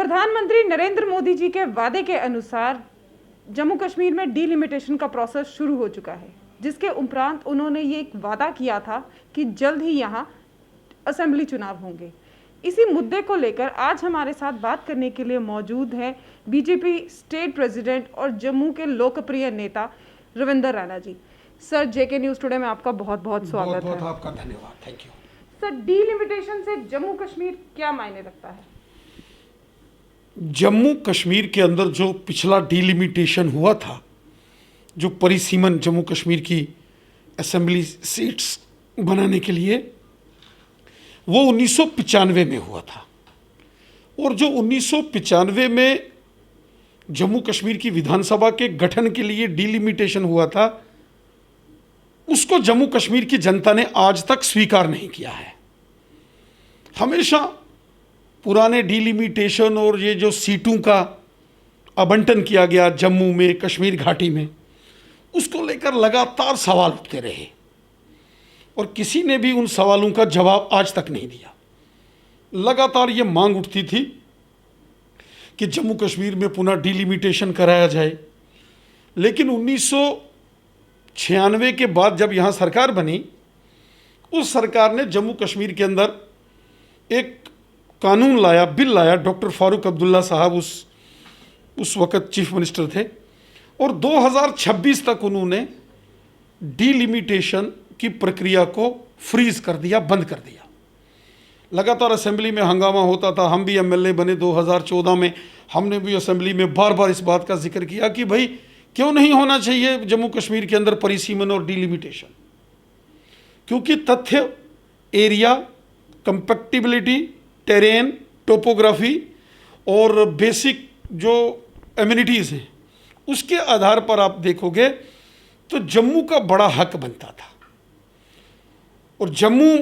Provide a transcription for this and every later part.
प्रधानमंत्री नरेंद्र मोदी जी के वादे के अनुसार जम्मू कश्मीर में डीलिमिटेशन का प्रोसेस शुरू हो चुका है, जिसके उपरांत उन्होंने ये एक वादा किया था कि जल्द ही यहाँ असेंबली चुनाव होंगे। इसी मुद्दे को लेकर आज हमारे साथ बात करने के लिए मौजूद है बीजेपी स्टेट प्रेसिडेंट और जम्मू के लोकप्रिय नेता रविंदर रैना जी। सर, जेके न्यूज़ टुडे में आपका बहुत बहुत स्वागत है। आपका धन्यवाद, थैंक यू। सर, डीलिमिटेशन से जम्मू कश्मीर क्या मायने रखता है? जम्मू कश्मीर के अंदर जो पिछला डीलिमिटेशन हुआ था, जो परिसीमन जम्मू कश्मीर की असेंबली सीट्स बनाने के लिए, वो 1995 में हुआ था। और जो 1995 में जम्मू कश्मीर की विधानसभा के गठन के लिए डीलिमिटेशन हुआ था, उसको जम्मू कश्मीर की जनता ने आज तक स्वीकार नहीं किया है। हमेशा पुराने डीलिमिटेशन और ये जो सीटों का आवंटन किया गया जम्मू में, कश्मीर घाटी में, उसको लेकर लगातार सवाल उठते रहे और किसी ने भी उन सवालों का जवाब आज तक नहीं दिया। लगातार ये मांग उठती थी कि जम्मू कश्मीर में पुनः डीलिमिटेशन कराया जाए, लेकिन 1996 के बाद जब यहाँ सरकार बनी, उस सरकार ने जम्मू कश्मीर के अंदर एक कानून लाया, बिल लाया। डॉक्टर फारूक अब्दुल्ला साहब उस वक़्त चीफ मिनिस्टर थे और 2026 तक उन्होंने डीलिमिटेशन की प्रक्रिया को फ्रीज कर दिया, बंद कर दिया। लगातार असेंबली में हंगामा होता था। हम भी एमएलए बने 2014 में, हमने भी असेंबली में बार बार इस बात का जिक्र किया कि भाई क्यों नहीं होना चाहिए जम्मू कश्मीर के अंदर परिसीमन और डीलिमिटेशन, क्योंकि तथ्य, एरिया, कंपैक्टिबिलिटी, टेरेन, टोपोग्राफी और बेसिक जो एमिनिटीज़ हैं, उसके आधार पर आप देखोगे तो जम्मू का बड़ा हक बनता था। और जम्मू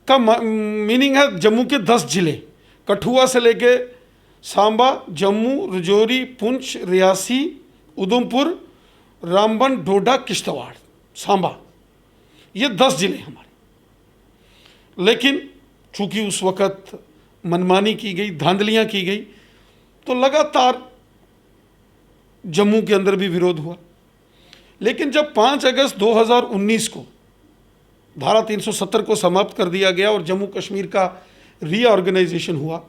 का मीनिंग है जम्मू के 10 जिले, कठुआ से लेके सांबा, जम्मू, रजौरी, पुंछ, रियासी, उधमपुर, रामबन, डोडा, किश्तवाड़, सांबा, ये 10 जिले हमारे। लेकिन चूंकि उस वक़्त मनमानी की गई, धांधलियाँ की गई, तो लगातार जम्मू के अंदर भी विरोध हुआ। लेकिन जब 5 अगस्त 2019 को धारा 370 को समाप्त कर दिया गया और जम्मू कश्मीर का रीऑर्गेनाइजेशन हुआ,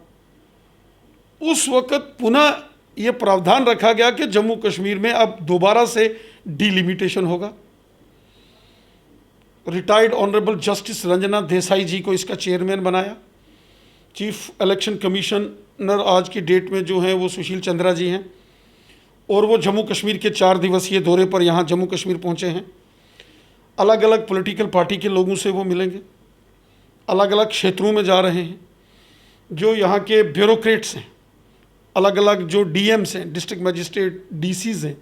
उस वक़्त पुनः ये प्रावधान रखा गया कि जम्मू कश्मीर में अब दोबारा से डीलिमिटेशन होगा। Retired honourable justice Ranjana Desai ji को इसका चेयरमैन बनाया। चीफ इलेक्शन कमिश्नर आज की डेट में जो हैं वो सुशील चंद्रा जी हैं और वो जम्मू कश्मीर के 4 दिवसीय दौरे पर यहाँ जम्मू कश्मीर पहुँचे हैं। अलग अलग पॉलिटिकल पार्टी के लोगों से वो मिलेंगे, अलग अलग क्षेत्रों में जा रहे हैं। जो यहाँ के ब्यूरोक्रेट्स हैं, अलग अलग जो डीएम्स हैं, डिस्ट्रिक्ट मजिस्ट्रेट, डीसीज हैं,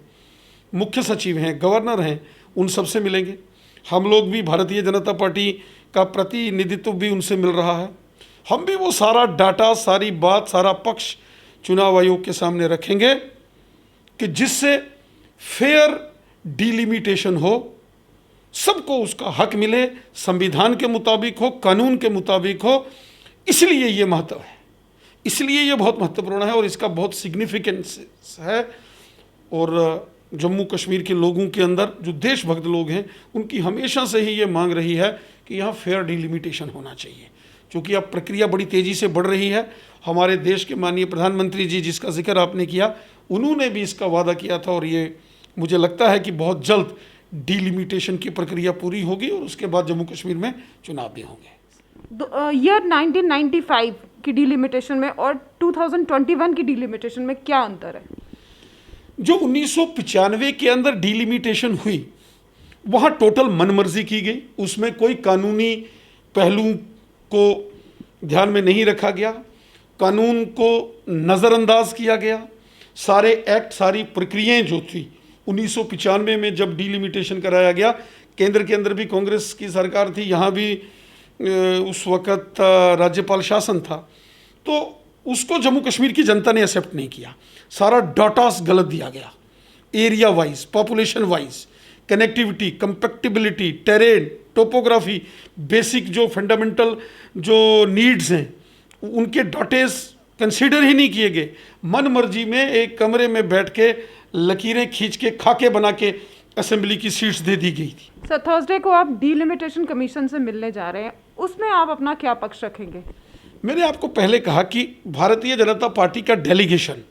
मुख्य सचिव हैं, गवर्नर हैं, उन सब से मिलेंगे। हम लोग भी, भारतीय जनता पार्टी का प्रतिनिधित्व भी उनसे मिल रहा है। हम भी वो सारा डाटा, सारी बात, सारा पक्ष चुनाव आयोग के सामने रखेंगे कि जिससे फेयर डीलिमिटेशन हो, सबको उसका हक मिले, संविधान के मुताबिक हो, कानून के मुताबिक हो। इसलिए ये महत्व है, इसलिए ये बहुत महत्वपूर्ण है और इसका बहुत सिग्निफिकेंस है। और जम्मू कश्मीर के लोगों के अंदर जो देशभक्त लोग हैं, उनकी हमेशा से ही ये मांग रही है कि यहाँ फेयर डीलिमिटेशन होना चाहिए। क्योंकि अब प्रक्रिया बड़ी तेज़ी से बढ़ रही है। हमारे देश के माननीय प्रधानमंत्री जी, जिसका जिक्र आपने किया, उन्होंने भी इसका वादा किया था और ये मुझे लगता है कि बहुत जल्द डीलिमिटेशन की प्रक्रिया पूरी होगी और उसके बाद जम्मू कश्मीर में चुनाव भी होंगे। ईयर 1995 की डीलिमिटेशन में और 2021 की डीलिमिटेशन में क्या अंतर है? जो 1995 के अंदर डीलिमिटेशन हुई, वहाँ टोटल मनमर्जी की गई। उसमें कोई कानूनी पहलू को ध्यान में नहीं रखा गया, कानून को नज़रअंदाज किया गया। सारे एक्ट, सारी प्रक्रियाएं जो थी 1995 में जब डीलिमिटेशन कराया गया, केंद्र के अंदर भी कांग्रेस की सरकार थी, यहाँ भी उस वक़्त राज्यपाल शासन था, तो उसको जम्मू कश्मीर की जनता ने एक्सेप्ट नहीं किया। सारा डाटास गलत दिया गया, area wise, population wise, connectivity, compactibility, terrain, topography, basic जो फंडामेंटल जो नीड्स हैं उनके डाटेस कंसीडर ही नहीं किए गए। मन मर्जी में एक कमरे में बैठ के लकीरें खींच के खाके बना के असेंबली की सीट्स दे दी गई थी। सर, थर्सडे को आप डीलिमिटेशन कमीशन से मिलने जा रहे हैं, उसमें आप अपना क्या पक्ष रखेंगे? मैंने आपको पहले कहा कि भारतीय जनता पार्टी का डेलीगेशन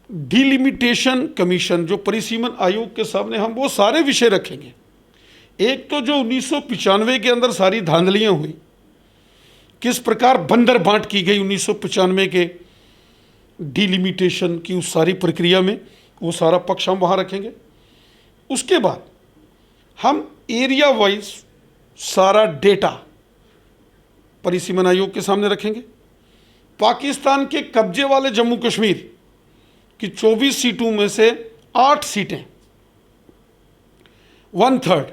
डीलिमिटेशन कमीशन, जो परिसीमन आयोग के सामने हम वो सारे विषय रखेंगे। एक तो जो 1995 के अंदर सारी धांधलियां हुई, किस प्रकार बंदर बांट की गई 1995 के डीलिमिटेशन की उस सारी प्रक्रिया में, वो सारा पक्ष हम वहाँ रखेंगे। उसके बाद हम एरिया वाइज सारा डेटा परिसीमन आयोग के सामने रखेंगे। पाकिस्तान के कब्जे वाले जम्मू कश्मीर की 24 सीटों में से 8 सीटें 1/3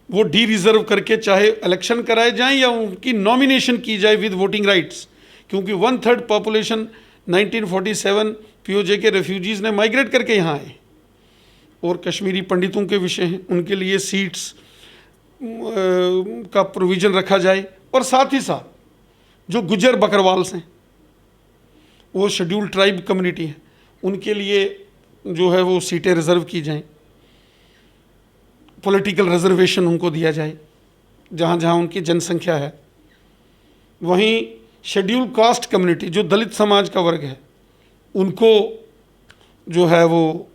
वो डी रिजर्व करके चाहे इलेक्शन कराए जाएं या उनकी नॉमिनेशन की जाए विद वोटिंग राइट्स, क्योंकि 1/3 पॉपुलेशन 1947 पीओजे के रेफ्यूजीज ने माइग्रेट करके यहाँ आए और कश्मीरी पंडितों के विषय हैं, उनके लिए सीट्स का प्रोविज़न रखा जाए। और साथ ही साथ जो गुजर बकरवाल्स हैं, वो शेड्यूल्ड ट्राइब कम्युनिटी है, उनके लिए जो है वो सीटें रिजर्व की जाएं, पॉलिटिकल रिजर्वेशन उनको दिया जाए जहाँ जहाँ उनकी जनसंख्या है। वहीं शेड्यूल कास्ट कम्युनिटी, जो दलित समाज का वर्ग है, उनको जो है वो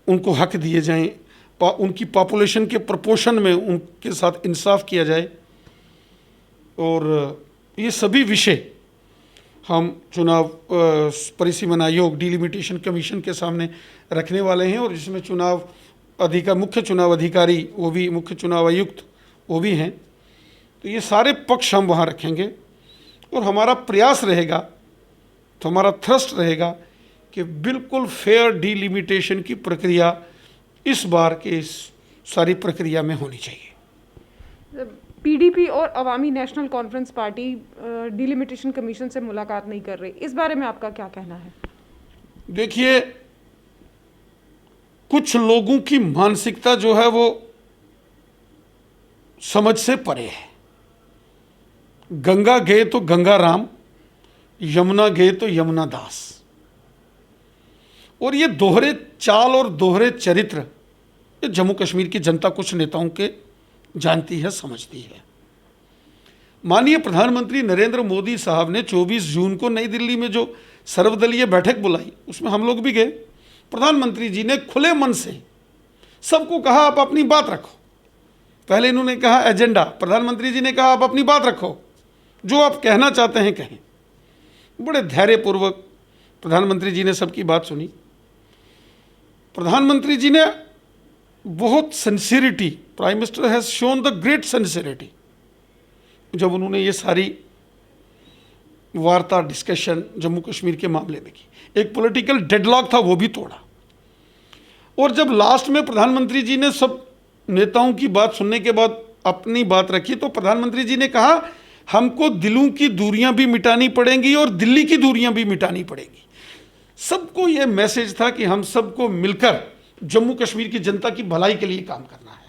उनको हक दिए जाएं, उनकी पॉपुलेशन के प्रोपोर्शन में उनके साथ इंसाफ किया जाए। और ये सभी विषय हम चुनाव परिसीमन आयोग डीलिमिटेशन कमीशन के सामने रखने वाले हैं, और जिसमें मुख्य चुनाव अधिकारी वो भी मुख्य चुनाव आयुक्त वो भी हैं। तो ये सारे पक्ष हम वहाँ रखेंगे और हमारा प्रयास रहेगा, तो हमारा थ्रस्ट रहेगा कि बिल्कुल फेयर डीलिमिटेशन की प्रक्रिया इस बार के इस सारी प्रक्रिया में होनी चाहिए। पीडीपी और Awami national conference party delimitation commission से मुलाकात नहीं कर रही, इस बारे में आपका क्या कहना है? देखिए, कुछ लोगों की मानसिकता जो है वो समझ से परे है। गंगा गए तो गंगा राम, यमुना गए तो यमुना दास, और ये दोहरे चाल और दोहरे चरित्र ये जम्मू कश्मीर की जनता कुछ नेताओं के जानती है, समझती है। माननीय प्रधानमंत्री नरेंद्र मोदी साहब ने 24 जून को नई दिल्ली में जो सर्वदलीय बैठक बुलाई, उसमें हम लोग भी गए। प्रधानमंत्री जी ने खुले मन से सबको कहा आप अपनी बात रखो। पहले इन्होंने कहा एजेंडा, प्रधानमंत्री जी ने कहा आप अपनी बात रखो, जो आप कहना चाहते हैं कहें। बड़े धैर्यपूर्वक प्रधानमंत्री जी ने सबकी बात सुनी। प्रधानमंत्री जी ने बहुत sincerity, prime minister has shown the great sincerity, जब उन्होंने ये सारी वार्ता डिस्कशन जम्मू कश्मीर के मामले में की। एक पॉलिटिकल डेडलॉक था वो भी तोड़ा, और जब लास्ट में प्रधानमंत्री जी ने सब नेताओं की बात सुनने के बाद अपनी बात रखी, तो प्रधानमंत्री जी ने कहा हमको दिलों की दूरियां भी मिटानी पड़ेंगी और दिल्ली की दूरियां भी मिटानी पड़ेंगी। सबको यह मैसेज था कि हम सबको मिलकर जम्मू कश्मीर की जनता की भलाई के लिए काम करना है।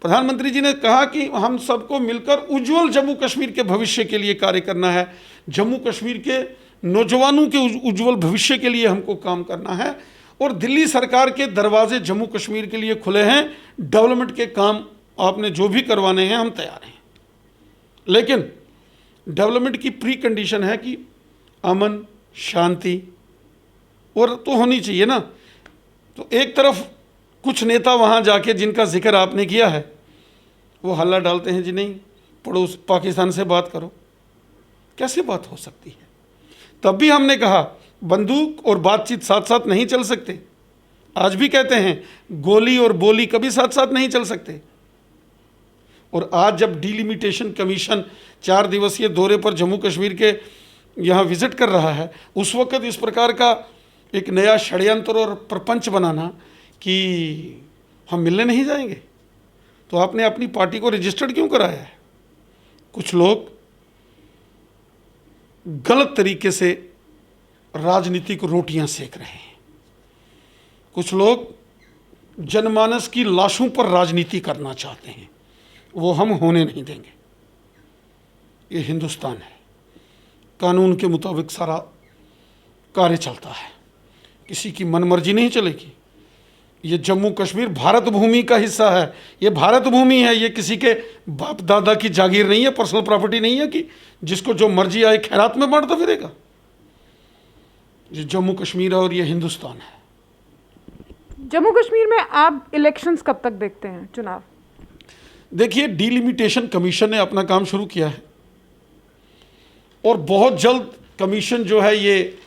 प्रधानमंत्री जी ने कहा कि हम सबको मिलकर उज्जवल जम्मू कश्मीर के भविष्य के लिए कार्य करना है, जम्मू कश्मीर के नौजवानों के उज्जवल भविष्य के लिए हमको काम करना है, और दिल्ली सरकार के दरवाजे जम्मू कश्मीर के लिए खुले हैं। डेवलपमेंट के काम आपने जो भी करवाने हैं हम तैयार हैं, लेकिन डेवलपमेंट की प्री कंडीशन है कि अमन शांति और तो होनी चाहिए ना। तो एक तरफ कुछ नेता वहाँ जाके जिनका जिक्र आपने किया है, वो हल्ला डालते हैं जी नहीं पड़ोस पाकिस्तान से बात करो। कैसे बात हो सकती है? तब भी हमने कहा बंदूक और बातचीत साथ साथ नहीं चल सकते। आज भी कहते हैं गोली और बोली कभी साथ साथ नहीं चल सकते। और आज जब डीलिमिटेशन कमीशन 4 दिवसीय दौरे पर जम्मू कश्मीर के यहाँ विजिट कर रहा है, उस वक्त इस प्रकार का एक नया षड्यंत्र और प्रपंच बनाना कि हम मिलने नहीं जाएंगे, तो आपने अपनी पार्टी को रजिस्टर्ड क्यों कराया है? कुछ लोग गलत तरीके से राजनीतिक रोटियां सेक रहे हैं, कुछ लोग जनमानस की लाशों पर राजनीति करना चाहते हैं, वो हम होने नहीं देंगे। ये हिंदुस्तान है, कानून के मुताबिक सारा कार्य चलता है, किसी की मनमर्जी नहीं चलेगी। ये जम्मू कश्मीर भारत भूमि का हिस्सा है, ये भारत भूमि है, ये किसी के बाप दादा की जागीर नहीं है, पर्सनल प्रॉपर्टी नहीं है कि जिसको जो मर्जी आए खैरात में बांटता फिरेगा। ये जम्मू कश्मीर है और ये हिंदुस्तान है। जम्मू कश्मीर में आप इलेक्शंस कब तक देखते हैं, चुनाव? देखिए, डिलिमिटेशन कमीशन ने अपना काम शुरू किया है और बहुत जल्द कमीशन जो है ये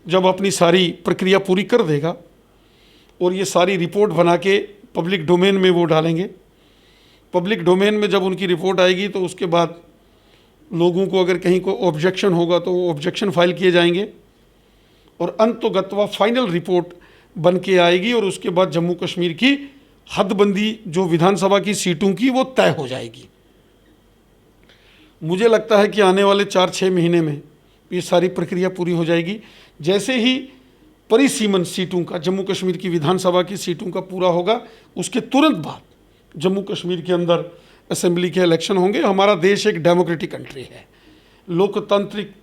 जब अपनी सारी प्रक्रिया पूरी कर देगा और ये सारी रिपोर्ट बना के पब्लिक डोमेन में वो डालेंगे। पब्लिक डोमेन में जब उनकी रिपोर्ट आएगी तो उसके बाद लोगों को अगर कहीं को ऑब्जेक्शन होगा तो वो ऑब्जेक्शन फाइल किए जाएंगे और अंततोगत्वा फाइनल रिपोर्ट बन के आएगी और उसके बाद जम्मू कश्मीर की हदबंदी जो विधानसभा की सीटों की वो तय हो जाएगी। मुझे लगता है कि आने वाले 4-6 महीने में ये सारी प्रक्रिया पूरी हो जाएगी। जैसे ही परिसीमन सीटों का, जम्मू कश्मीर की विधानसभा की सीटों का पूरा होगा, उसके तुरंत बाद जम्मू कश्मीर के अंदर असेंबली के इलेक्शन होंगे। हमारा देश एक डेमोक्रेटिक कंट्री है, लोकतांत्रिक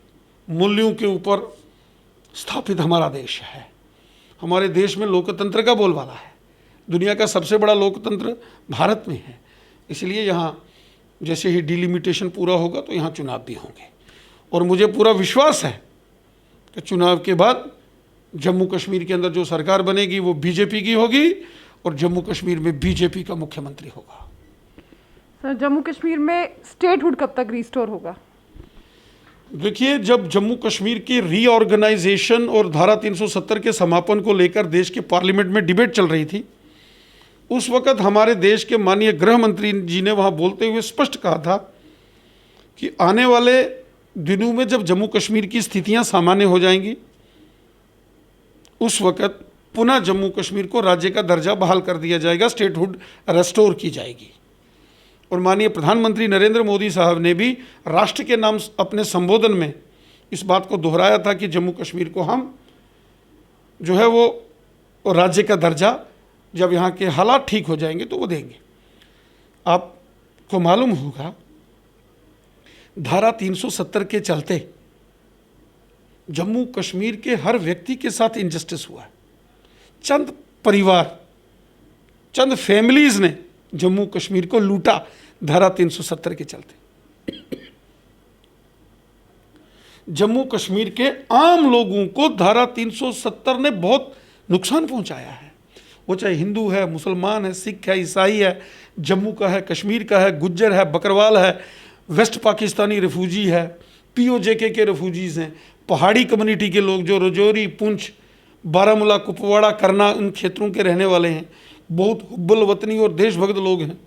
मूल्यों के ऊपर स्थापित हमारा देश है। हमारे देश में लोकतंत्र का बोलबाला है, दुनिया का सबसे बड़ा लोकतंत्र भारत में है। इसलिए यहाँ जैसे ही डिलिमिटेशन पूरा होगा तो यहाँ चुनाव भी होंगे और मुझे पूरा विश्वास है कि चुनाव के बाद जम्मू कश्मीर के अंदर जो सरकार बनेगी वो बीजेपी की होगी और जम्मू कश्मीर में बीजेपी का मुख्यमंत्री होगा। सर, जम्मू कश्मीर में स्टेटहुड कब तक रिस्टोर होगा? देखिए, जब जम्मू कश्मीर की रीऑर्गेनाइजेशन और धारा 370 के समापन को लेकर देश के पार्लियामेंट में डिबेट चल रही थी, उस वक्त हमारे देश के माननीय गृह मंत्री जी ने वहाँ बोलते हुए स्पष्ट कहा था कि आने वाले दिनों में जब जम्मू कश्मीर की स्थितियाँ सामान्य हो जाएंगी उस वक्त पुनः जम्मू कश्मीर को राज्य का दर्जा बहाल कर दिया जाएगा, स्टेटहुड रेस्टोर की जाएगी। और माननीय प्रधानमंत्री नरेंद्र मोदी साहब ने भी राष्ट्र के नाम अपने संबोधन में इस बात को दोहराया था कि जम्मू कश्मीर को हम जो है वो राज्य का दर्जा जब यहाँ के हालात ठीक हो जाएंगे तो वो देंगे। आपको मालूम होगा धारा 370 के चलते जम्मू कश्मीर के हर व्यक्ति के साथ इनजस्टिस हुआ है। चंद परिवार, चंद फैमिलीज ने जम्मू कश्मीर को लूटा धारा 370 के चलते। जम्मू कश्मीर के आम लोगों को धारा 370 ने बहुत नुकसान पहुंचाया है। वो चाहे हिंदू है, मुसलमान है, सिख है, ईसाई है, जम्मू का है, कश्मीर का है, गुज्जर है, बकरवाल है, वेस्ट पाकिस्तानी रिफ्यूजी है, पीओजेके के रिफ्यूजीज हैं, पहाड़ी कम्युनिटी के लोग जो रजौरी, पुंछ, बारामूला, कुपवाड़ा, करना इन क्षेत्रों के रहने वाले हैं, बहुत हुब्बुल वतनी और देशभक्त लोग हैं।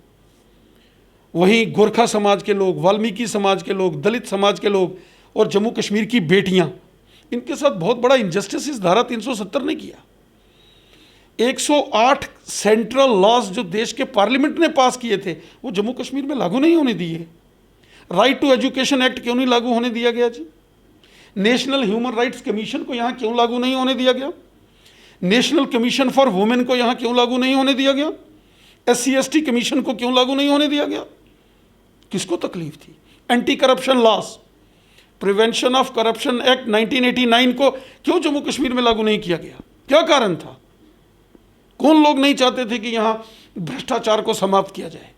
वहीं गोरखा समाज के लोग, वाल्मीकि समाज के लोग, दलित समाज के लोग और जम्मू कश्मीर की बेटियां, इनके साथ बहुत बड़ा इनजस्टिस इस धारा 370 ने किया। 108 सेंट्रल लॉज जो देश के पार्लियामेंट ने पास किए थे वो जम्मू कश्मीर में लागू नहीं होने दिए। राइट टू एजुकेशन एक्ट क्यों नहीं लागू होने दिया गया जी? नेशनल ह्यूमन राइट्स कमीशन को यहाँ क्यों लागू नहीं होने दिया गया? नेशनल कमीशन फॉर वुमेन को यहाँ क्यों लागू नहीं होने दिया गया? SC/ST कमीशन को क्यों लागू नहीं होने दिया गया? किसको तकलीफ थी? Anti corruption loss, prevention of corruption act 1989 को क्यों जम्मू कश्मीर में लागू नहीं किया गया? क्या कारण था? कौन लोग नहीं चाहते थे कि यहाँ भ्रष्टाचार को समाप्त किया जाए?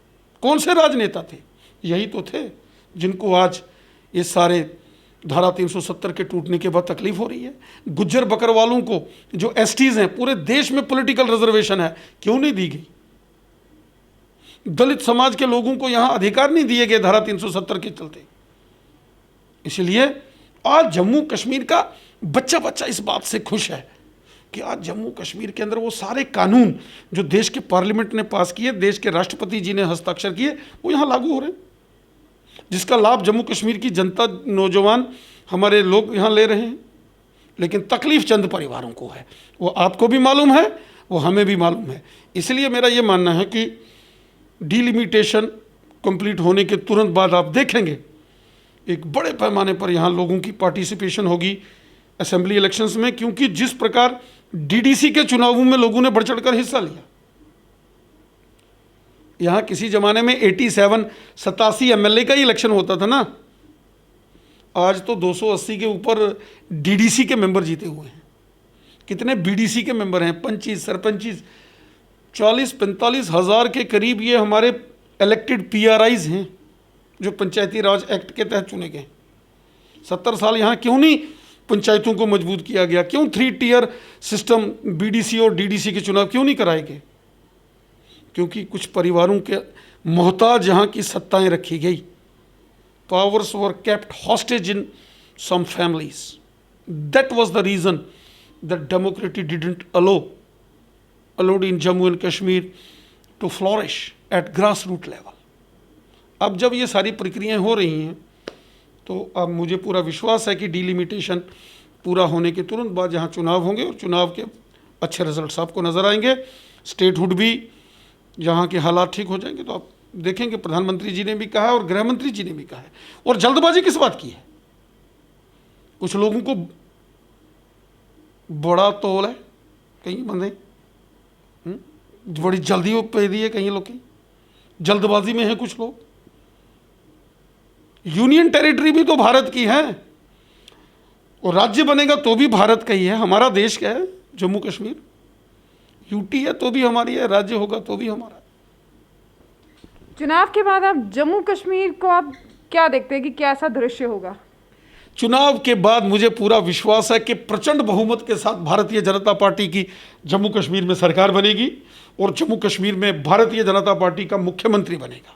कौन से राजनेता थे? यही तो थे जिनको आज ये सारे धारा 370 के टूटने के बाद तकलीफ हो रही है। गुज्जर बकरवालों को जो STs हैं, पूरे देश में पॉलिटिकल रिजर्वेशन है, क्यों नहीं दी गई? दलित समाज के लोगों को यहां अधिकार नहीं दिए गए धारा 370 के चलते। इसलिए आज जम्मू कश्मीर का बच्चा बच्चा इस बात से खुश है कि आज जम्मू कश्मीर के अंदर वो सारे कानून जो देश के पार्लियामेंट ने पास किए, देश के राष्ट्रपति जी ने हस्ताक्षर किए, वो यहाँ लागू हो रहे हैं, जिसका लाभ जम्मू कश्मीर की जनता, नौजवान, हमारे लोग यहाँ ले रहे हैं। लेकिन तकलीफ चंद परिवारों को है, वो आपको भी मालूम है, वो हमें भी मालूम है। इसलिए मेरा ये मानना है कि डिलिमिटेशन कंप्लीट होने के तुरंत बाद आप देखेंगे एक बड़े पैमाने पर यहाँ लोगों की पार्टिसिपेशन होगी असेंबली इलेक्शंस में, क्योंकि जिस प्रकार DDC के चुनावों में लोगों ने बढ़ चढ़कर हिस्सा लिया। यहाँ किसी जमाने में 87 MLA का ही इलेक्शन होता था ना, आज तो 280 के ऊपर डीडीसी के मेंबर जीते हुए हैं। कितने बीडीसी के मेंबर हैं, पंचीस, सरपंचीस, 40-45 हज़ार के करीब ये हमारे इलेक्टेड पीआरआईज हैं जो पंचायती राज एक्ट के तहत चुने गए। 70 साल यहाँ क्यों नहीं पंचायतों को मजबूत किया गया? क्यों 3 टियर सिस्टम बीडीसी और डीडीसी के चुनाव क्यों नहीं कराए गए? क्योंकि कुछ परिवारों के मोहताज यहाँ की सत्ताएं रखी गई। Powers were kept hostage in some families. That was the reason that democracy didn't allowed in Jammu and Kashmir to flourish at grassroots level. अब जब ये सारी प्रक्रियाएं हो रही हैं तो अब मुझे पूरा विश्वास है कि डिलिमिटेशन पूरा होने के तुरंत बाद जहाँ चुनाव होंगे और चुनाव के अच्छे रिजल्ट्स आपको नज़र आएंगे, स्टेटहुड भी जहाँ के हालात ठीक हो जाएंगे तो आप देखेंगे। प्रधानमंत्री जी ने भी कहा और गृह मंत्री जी ने भी कहा है। और जल्दबाजी किस बात की है? कुछ लोगों को बड़ा तौल है, कहीं बंदे बड़ी जल्दी वो पे दी है, कहीं लोग की जल्दबाजी में है कुछ लोग। यूनियन टेरिटरी भी तो भारत की है और राज्य बनेगा तो भी भारत का ही है। हमारा देश क्या है? जम्मू कश्मीर। यूटी है तो भी हमारी है, राज्य होगा तो भी हमारा। चुनाव के बाद आप जम्मू कश्मीर को आप क्या देखते हैं कि क्या ऐसा दृश्य होगा? चुनाव के बाद मुझे पूरा विश्वास है कि प्रचंड बहुमत के साथ भारतीय जनता पार्टी की जम्मू कश्मीर में सरकार बनेगी और जम्मू कश्मीर में भारतीय जनता पार्टी का मुख्यमंत्री बनेगा।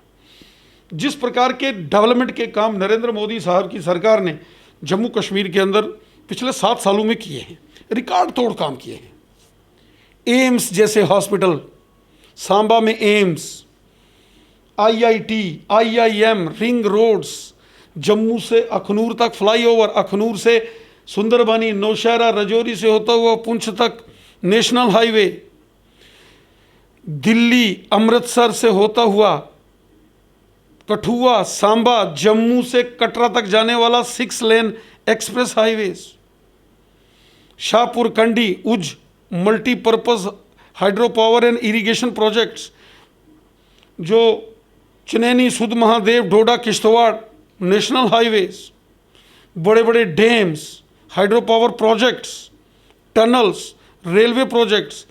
जिस प्रकार के डेवलपमेंट के काम नरेंद्र मोदी साहब की सरकार ने जम्मू कश्मीर के अंदर पिछले 7 सालों में किए हैं, रिकॉर्ड तोड़ काम किए हैं। एम्स जैसे हॉस्पिटल, सांबा में AIIMS, IIT, IIM, ring roads, Jammu से अखनूर तक फ्लाईओवर, अखनूर से सुंदरबनी, नौशहरा, रजौरी से होता हुआ पुंछ तक नेशनल हाईवे, दिल्ली अमृतसर से होता हुआ कठुआ, सांबा, जम्मू से कटरा तक जाने वाला 6 lane express highways, Shahpur Kandi Ujh multipurpose hydro power and irrigation projects, जो चनैनी, सुध महादेव, डोडा, किश्तवाड़ नेशनल हाईवेज, बड़े बड़े dams, hydro power projects, tunnels, railway projects,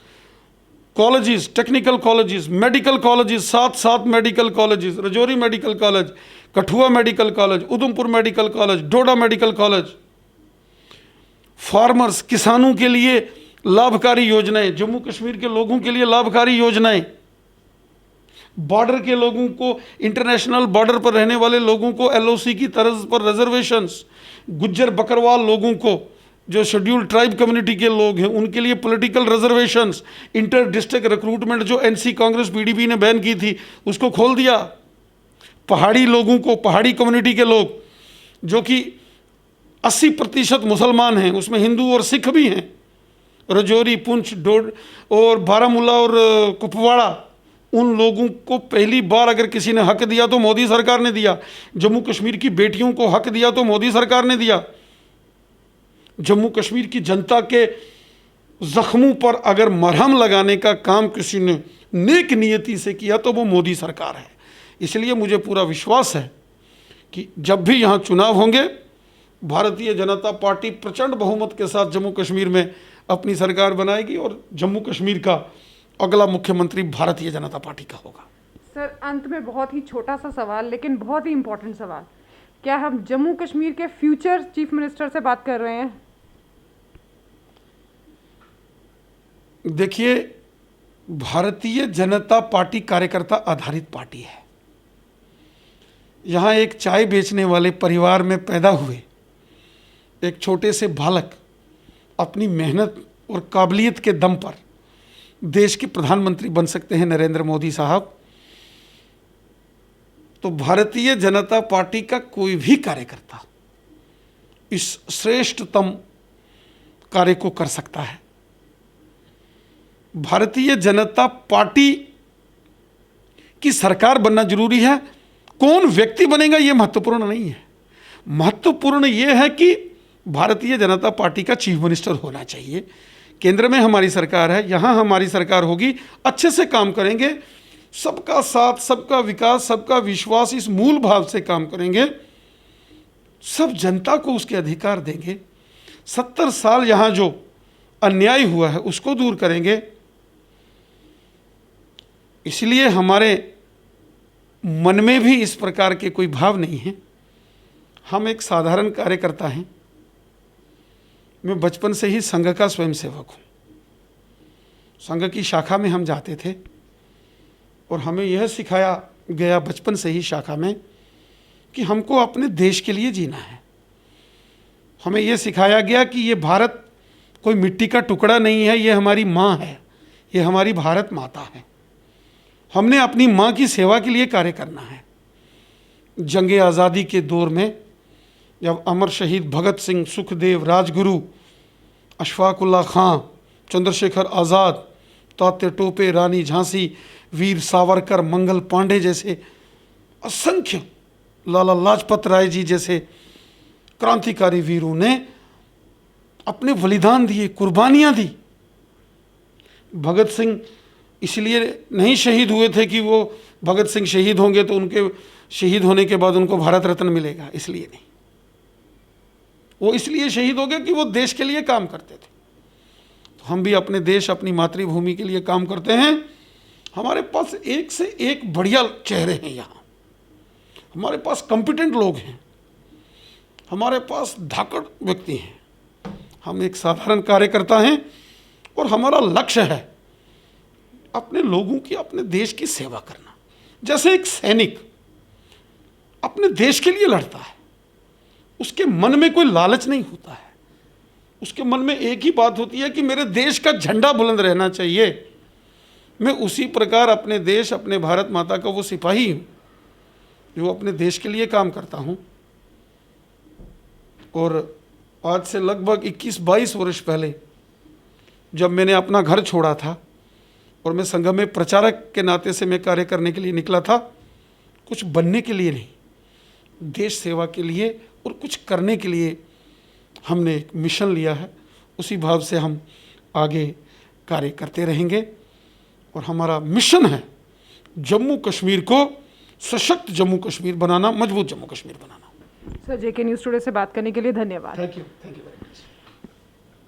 colleges, technical colleges, medical colleges, 7 medical colleges, Rajouri medical college, Kathua medical college, Udhampur medical college, Doda medical college, farmers, किसानों के लिए लाभकारी योजनाएं, जम्मू कश्मीर के लोगों के लिए लाभकारी योजनाएं, बॉर्डर के लोगों को, इंटरनेशनल बॉर्डर पर रहने वाले लोगों को एलओसी की तर्ज पर रिजर्वेशंस, गुज्जर बकरवाल लोगों को, जो शेड्यूल्ड ट्राइब कम्युनिटी के लोग हैं उनके लिए political reservations, inter district recruitment जो एनसी कांग्रेस पीडीपी ने बैन की थी उसको खोल दिया। पहाड़ी लोगों को, पहाड़ी कम्युनिटी के लोग जो कि 80% मुसलमान हैं, उसमें हिंदू और सिख भी हैं, रजौरी, पुंछ, डोड और बारामूला और कुपवाड़ा, उन लोगों को पहली बार अगर किसी ने हक दिया तो मोदी सरकार ने दिया। जम्मू कश्मीर की बेटियों को हक दिया तो मोदी सरकार ने दिया। जम्मू कश्मीर की जनता के जख्मों पर अगर मरहम लगाने का काम किसी ने नेक नियति से किया तो वो मोदी सरकार है। इसलिए मुझे पूरा विश्वास है कि जब भी यहाँ चुनाव होंगे भारतीय जनता पार्टी प्रचंड बहुमत के साथ जम्मू कश्मीर में अपनी सरकार बनाएगी और जम्मू कश्मीर का अगला मुख्यमंत्री भारतीय जनता पार्टी का होगा। सर, अंत में बहुत ही छोटा सा सवाल लेकिन बहुत ही इम्पोर्टेंट सवाल, क्या हम जम्मू कश्मीर के फ्यूचर चीफ मिनिस्टर से बात कर रहे हैं? देखिए, भारतीय जनता पार्टी कार्यकर्ता आधारित पार्टी है। यहाँ एक चाय बेचने वाले परिवार में पैदा हुए एक छोटे से बालक अपनी मेहनत और काबिलियत के दम पर देश के प्रधानमंत्री बन सकते हैं नरेंद्र मोदी साहब। तो भारतीय जनता पार्टी का कोई भी कार्यकर्ता इस श्रेष्ठतम कार्य को कर सकता है। भारतीय जनता पार्टी की सरकार बनना जरूरी है, कौन व्यक्ति बनेगा ये महत्वपूर्ण नहीं है। महत्वपूर्ण ये है कि भारतीय जनता पार्टी का चीफ मिनिस्टर होना चाहिए। केंद्र में हमारी सरकार है, यहाँ हमारी सरकार होगी, अच्छे से काम करेंगे, सबका साथ, सबका विकास, सबका विश्वास, इस मूल भाव से काम करेंगे, सब जनता को उसके अधिकार देंगे। 70 साल यहाँ जो अन्याय हुआ है उसको दूर करेंगे। इसलिए हमारे मन में भी इस प्रकार के कोई भाव नहीं है। हम एक साधारण कार्यकर्ता हैं। मैं बचपन से ही संघ का स्वयंसेवक हूँ। संघ की शाखा में हम जाते थे और हमें यह सिखाया गया बचपन से ही शाखा में कि हमको अपने देश के लिए जीना है। हमें यह सिखाया गया कि ये भारत कोई मिट्टी का टुकड़ा नहीं है, ये हमारी माँ है, ये हमारी भारत माता है। हमने अपनी माँ की सेवा के लिए कार्य करना है। जंगे आज़ादी के दौर में जब अमर शहीद भगत सिंह, सुखदेव, राजगुरु, अशफाकुल्ला खां, चंद्रशेखर आज़ाद, तात्या टोपे, रानी झांसी, वीर सावरकर, मंगल पांडे जैसे असंख्य, लाला लाजपत राय जी जैसे क्रांतिकारी वीरों ने अपने बलिदान दिए, कुर्बानियाँ दी। भगत सिंह इसलिए नहीं शहीद हुए थे कि वो भगत सिंह शहीद होंगे तो उनके शहीद होने के बाद उनको भारत रत्न मिलेगा, इसलिए नहीं। वो इसलिए शहीद हो गए कि वो देश के लिए काम करते थे। तो हम भी अपने देश, अपनी मातृभूमि के लिए काम करते हैं। हमारे पास एक से एक बढ़िया चेहरे हैं यहाँ। हमारे पास कॉम्पिटेंट लोग हैं, हमारे पास धाकड़ व्यक्ति हैं। हम एक साधारण कार्यकर्ता हैं और हमारा लक्ष्य है अपने लोगों की, अपने देश की सेवा करना। जैसे एक सैनिक अपने देश के लिए लड़ता है, उसके मन में कोई लालच नहीं होता है, उसके मन में एक ही बात होती है कि मेरे देश का झंडा बुलंद रहना चाहिए। मैं उसी प्रकार अपने देश, अपने भारत माता का वो सिपाही हूँ जो अपने देश के लिए काम करता हूँ। और आज से लगभग 21-22 वर्ष पहले जब मैंने अपना घर छोड़ा था और मैं संघ में प्रचारक के नाते से मैं कार्य करने के लिए निकला था, कुछ बनने के लिए नहीं, देश सेवा के लिए और कुछ करने के लिए हमने एक मिशन लिया है। उसी भाव से हम आगे कार्य करते रहेंगे और हमारा मिशन है जम्मू कश्मीर को सशक्त जम्मू कश्मीर बनाना, मजबूत जम्मू कश्मीर बनाना। सर, जेके न्यूज़ टुडे से बात करने के लिए धन्यवाद। Thank you very much.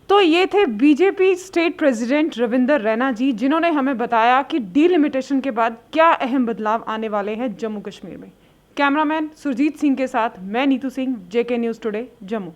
तो ये थे BJP state president Ravinder Raina ji, जिन्होंने हमें बताया कि डीलिमिटेशन के बाद क्या अहम बदलाव आने वाले हैं जम्मू कश्मीर में। कैमरामैन सुरजीत सिंह के साथ मैं नीतू सिंह, जेके न्यूज़ टुडे, जम्मू।